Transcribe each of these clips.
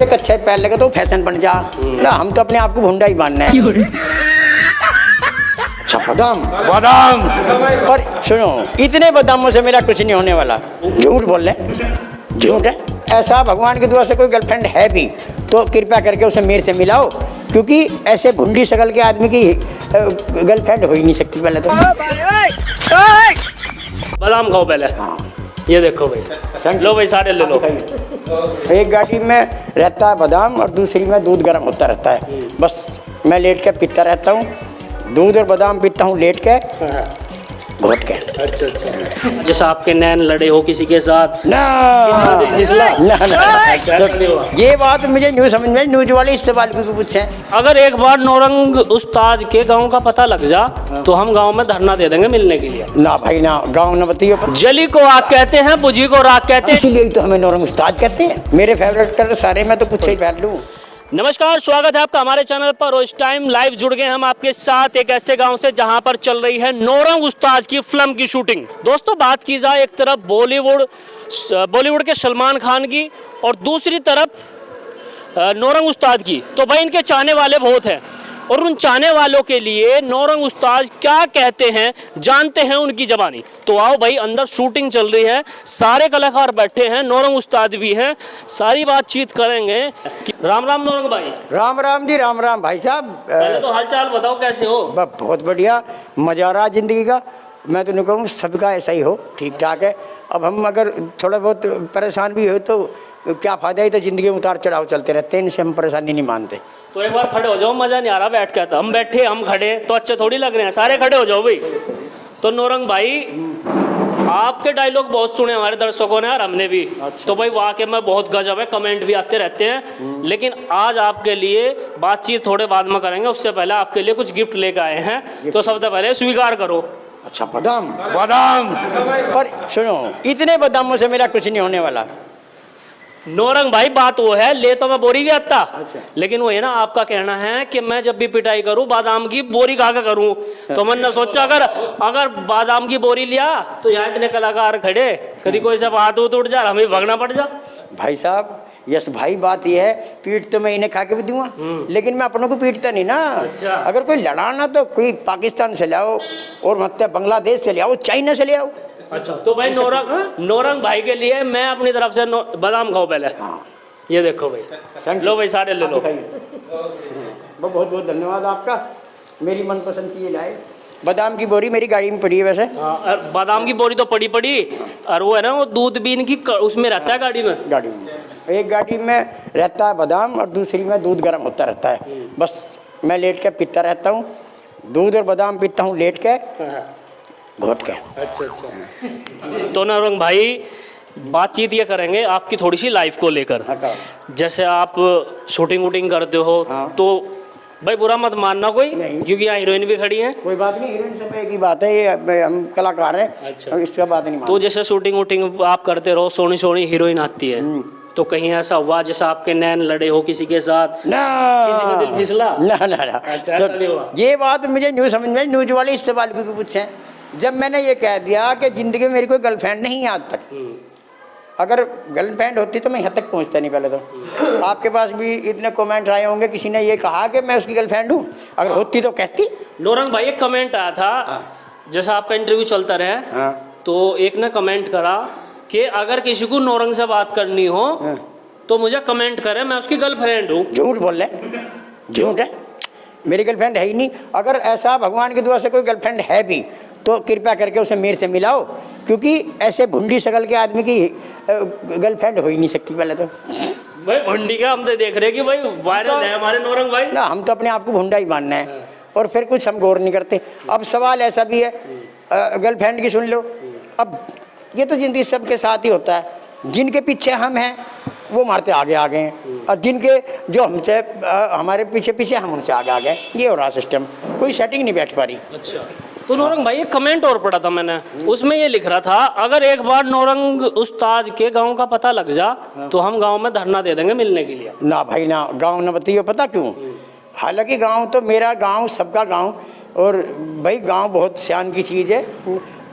कच्चे पैर लगे तो फैशन बन जा ना, हम तो अपने आप को भुंडा ही मानना है। अच्छा बादाम बादाम, पर सुनो इतने बादामों से मेरा कुछ नहीं होने वाला। झूठ बोल रहे, झूठ है। ऐसा भगवान की दुआ से कोई गर्लफ्रेंड है भी तो कृपया करके उसे मेरे से मिलाओ, क्योंकि ऐसे भुंडी शक्ल के आदमी की गर्लफ्रेंड हो ही नहीं सकती। पहले तो बादाम खाओ पहले। हाँ ये देखो भाई, लो भाई सारे ले लो। एक गाड़ी में रहता है बादाम और दूसरी में दूध गर्म होता रहता है। बस मैं लेट के पीता रहता हूँ, दूध और बादाम पीता हूँ लेट के घोट के। अच्छा अच्छा, जैसे आपके नैन लड़े हो किसी के साथ ना ये बात मुझे न्यूज समझ में, न्यूज वाले इस सवाल को पूछे। अगर एक बार नौरंग उस्ताद के गांव का पता लग जा तो हम गांव में धरना दे देंगे मिलने के लिए। ना भाई ना, गाँव न बताइए। जली को आग कहते हैं, बुझी को राग कहते हैं, इसीलिए तो हमें नौरंग उस्ताद कहते हैं। मेरे फेवरेट कलर सारे में तो कुछ ही पहन लूँ। नमस्कार, स्वागत है आपका हमारे चैनल पर। और इस टाइम लाइव जुड़ गए हम आपके साथ एक ऐसे गांव से जहां पर चल रही है नौरंग उस्ताद की फिल्म की शूटिंग। दोस्तों बात की जाए, एक तरफ बॉलीवुड के सलमान खान की और दूसरी तरफ नौरंग उस्ताद की, तो भाई इनके चाहने वाले बहुत हैं और उन चाहने वालों के लिए नौरंग उस्ताद क्या कहते हैं जानते हैं उनकी ज़बानी। तो आओ भाई, अंदर शूटिंग चल रही है, सारे कलाकार बैठे हैं, नौरंग उस्ताद भी हैं, सारी बातचीत करेंगे। राम राम नौरंग भाई। राम राम जी, राम राम भाई साहब। पहले तो हालचाल बताओ, कैसे हो? बहुत बढ़िया, मजा आ रहा है जिंदगी का। मैं तो नहीं कहूँ सबका ऐसा ही हो, ठीक ठाक है। अब हम अगर थोड़ा बहुत परेशान भी हो तो क्या फ़ायदा है, तो ज़िंदगी में उतार चढ़ाव चलते रहते हैं, इनसे हम परेशानी नहीं मानते। तो एक बार खड़े हो जाओ, मज़ा नहीं आ रहा बैठ के। हम बैठे हम खड़े तो अच्छे थोड़ी लग रहे हैं, सारे खड़े हो जाओ भाई। तो नौरंग भाई, आपके डायलॉग बहुत सुने हमारे दर्शकों ने और हमने भी। अच्छा। तो भाई वाकई में बहुत गजब है, कमेंट भी आते रहते हैं। लेकिन आज आपके लिए बातचीत थोड़े बाद में करेंगे, उससे पहले आपके लिए कुछ गिफ्ट लेकर आए हैं, तो सबसे पहले स्वीकार करो। अच्छा बादाम बादाम, पर सुनो इतने बादामों से मेरा कुछ नहीं होने वाला। नौरंग भाई बात वो है, ले तो मैं बोरी भी आता। अच्छा। लेकिन वो है ना, आपका कहना है कि मैं जब भी पिटाई करूं बादाम की बोरी खा के करूं। तो मैंने सोचा अगर बादाम की बोरी लिया तो यहाँ इतने कलाकार खड़े, कभी कोई सब हाथ उठ जा, हमें भगना पड़ जा। भाई साहब यस भाई, बात यह है, पीट तो मैं इन्हें खा के भी दूंगा, लेकिन मैं अपनों को पीटता नहीं ना। अच्छा। अगर कोई लड़ाना तो कोई पाकिस्तान से ले आओ, और मतलब बांग्लादेश से ले आओ, चाइना से ले आओ। अच्छा, तो भाई नौरंग भाई के लिए मैं अपनी तरफ से बादाम खाओ पहले। हाँ ये देखो भाई, लो भाई सारे ले लो। बहुत बहुत धन्यवाद आपका, मेरी मनपसंद चीज़ लाए। बादाम की बोरी मेरी गाड़ी में पड़ी है वैसे। हाँ, बादाम की बोरी तो पड़ी और वो है ना, वो दूध भी इनकी उसमें रहता है गाड़ी में। गाड़ी में एक गाड़ी में रहता है बादाम और दूसरी में दूध गर्म होता रहता है। बस मैं लेट के पीता रहता हूँ, दूध और बादाम पीता हूँ लेट के घोट के। अच्छा अच्छा। तो नौरंग भाई बातचीत ये करेंगे आपकी थोड़ी सी लाइफ को लेकर। अच्छा। जैसे आप शूटिंग वूटिंग करते हो। हाँ। तो भाई बुरा मत मानना कोई, क्योंकि यहाँ हीरोइन भी खड़ी है। कोई बात नहीं, हीरोइन सब एक ही बात है, हम कलाकार हैं। अच्छा। इसका बात नहीं। तो जैसे शूटिंग वूटिंग आप करते रहो, सोनी सोनी हीरोइन आती है, तो कहीं ऐसा हुआ जैसे आपके नैन लड़े हो किसी के साथ? ना किसी में दिल फिसला? ना। अच्छा, ऐसा नहीं हुआ। ये बात मुझे न्यूज समझ में, न्यूज वाले इस सवाल को पूछे। जब मैंने ये कह दिया कि जिंदगी में मेरी कोई गर्लफ्रेंड नहीं है आज तक, अगर गर्लफ्रेंड होती तो मैं यहाँ तक पहुँचता नहीं। पहले तो आपके पास भी इतने कमेंट आए होंगे, किसी ने ये कहा कि मैं उसकी गर्लफ्रेंड हूँ, अगर होती तो कहती। नौरंग भाई एक कमेंट आया था, जैसा आपका इंटरव्यू चलता रहे, तो एक ने कमेंट करा कि अगर किसी को नौरंग से बात करनी हो तो मुझे कमेंट करे, मैं उसकी गर्लफ्रेंड हूँ। झूठ बोल रहे, झूठ है, मेरी गर्लफ्रेंड है ही नहीं। अगर ऐसा भगवान की दुआ से कोई गर्लफ्रेंड है भी तो कृपया करके उसे मेरे से मिलाओ, क्योंकि ऐसे भुंडी शक्ल के आदमी की गर्लफ्रेंड हो ही नहीं सकती। पहले तो भाई भुंडी का हम तो देख रहे हैं कि भाई वायरल है हमारे नौरंग भाई ना, हम तो अपने आप को भुंडा ही मानना है और फिर कुछ हम गौर नहीं करते। अब सवाल ऐसा भी है, गर्लफ्रेंड की सुन लो। अब ये तो जिंदगी सबके साथ ही होता है, जिनके पीछे हम हैं वो मारते आगे आ गए हैं, और जिनके जो हमसे हमारे पीछे पीछे हम उनसे आगे आ गए। ये हो रहा सिस्टम, कोई सेटिंग नहीं बैठ पा रही। अच्छा। तो नौरंग भाई एक कमेंट और पढ़ा था मैंने, उसमें ये लिख रहा था, अगर एक बार नौरंग उस्ताद के गांव का पता लग जा तो हम गांव में धरना दे देंगे मिलने के लिए। ना भाई ना, गांव न बताइए, पता क्यों? हालांकि गांव तो मेरा गांव सबका गांव, और भाई गांव बहुत शान की चीज़ है।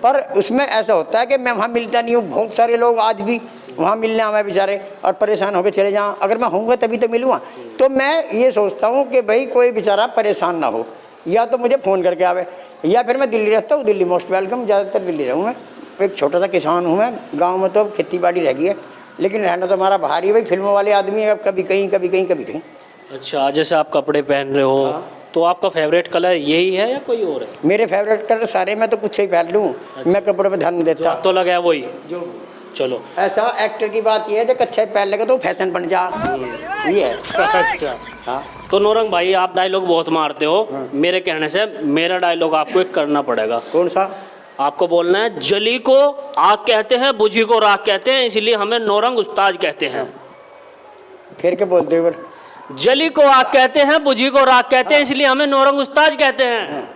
पर उसमें ऐसा होता है कि मैं वहाँ मिलता नहीं हूँ। बहुत सारे लोग आज भी वहाँ मिलने आवे बेचारे और परेशान होकर चले जाएं। अगर मैं होऊंगा तभी तो मिलूँगा। तो मैं ये सोचता हूँ कि भाई कोई बेचारा परेशान ना हो, या तो मुझे फ़ोन करके आवे, या फिर मैं दिल्ली रहता हूँ, दिल्ली मोस्ट वेलकम, ज़्यादातर दिल्ली रहूँ मैं। एक छोटा सा किसान हूँ मैं, गाँव में तो खेती बाड़ी रह गई है, लेकिन रहना तो हमारा बाहर ही। भाई फिल्मों वाले आदमी है, कभी कहीं कभी कहीं कभी कहीं। अच्छा, जैसे आप कपड़े पहन रहे हो तो आपका फेवरेट कलर यही है या कोई और है? मेरे फेवरेट कलर सारे, मैं तो कुछ ही पहन लूँ। मैं कपड़ों पे ध्यान नहीं देता। तो लगा है वही। जो चलो, ऐसा एक्टर की बात ये है, जब अच्छा पहन लेगा तो फैशन बन जा, ये है। अच्छा हाँ, तो नौरंग भाई, आप डायलॉग बहुत मारते हो। मेरे कहने से मेरा डायलॉग आपको एक करना पड़ेगा। कौन सा? आपको बोलना है, जली को आग कहते हैं, बुझी को राख कहते हैं, इसलिए हमें नौरंग उस्ताद कहते हैं। फिर क्या बोलते हो? जली को आग कहते हैं, बुझी को राख कहते हैं, इसलिए हमें नौरंग उस्ताद कहते हैं।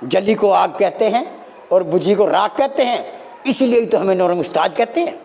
जली को आग कहते हैं और बुझी को राख कहते हैं, इसीलिए तो हमें नौरंग उस्ताद कहते हैं।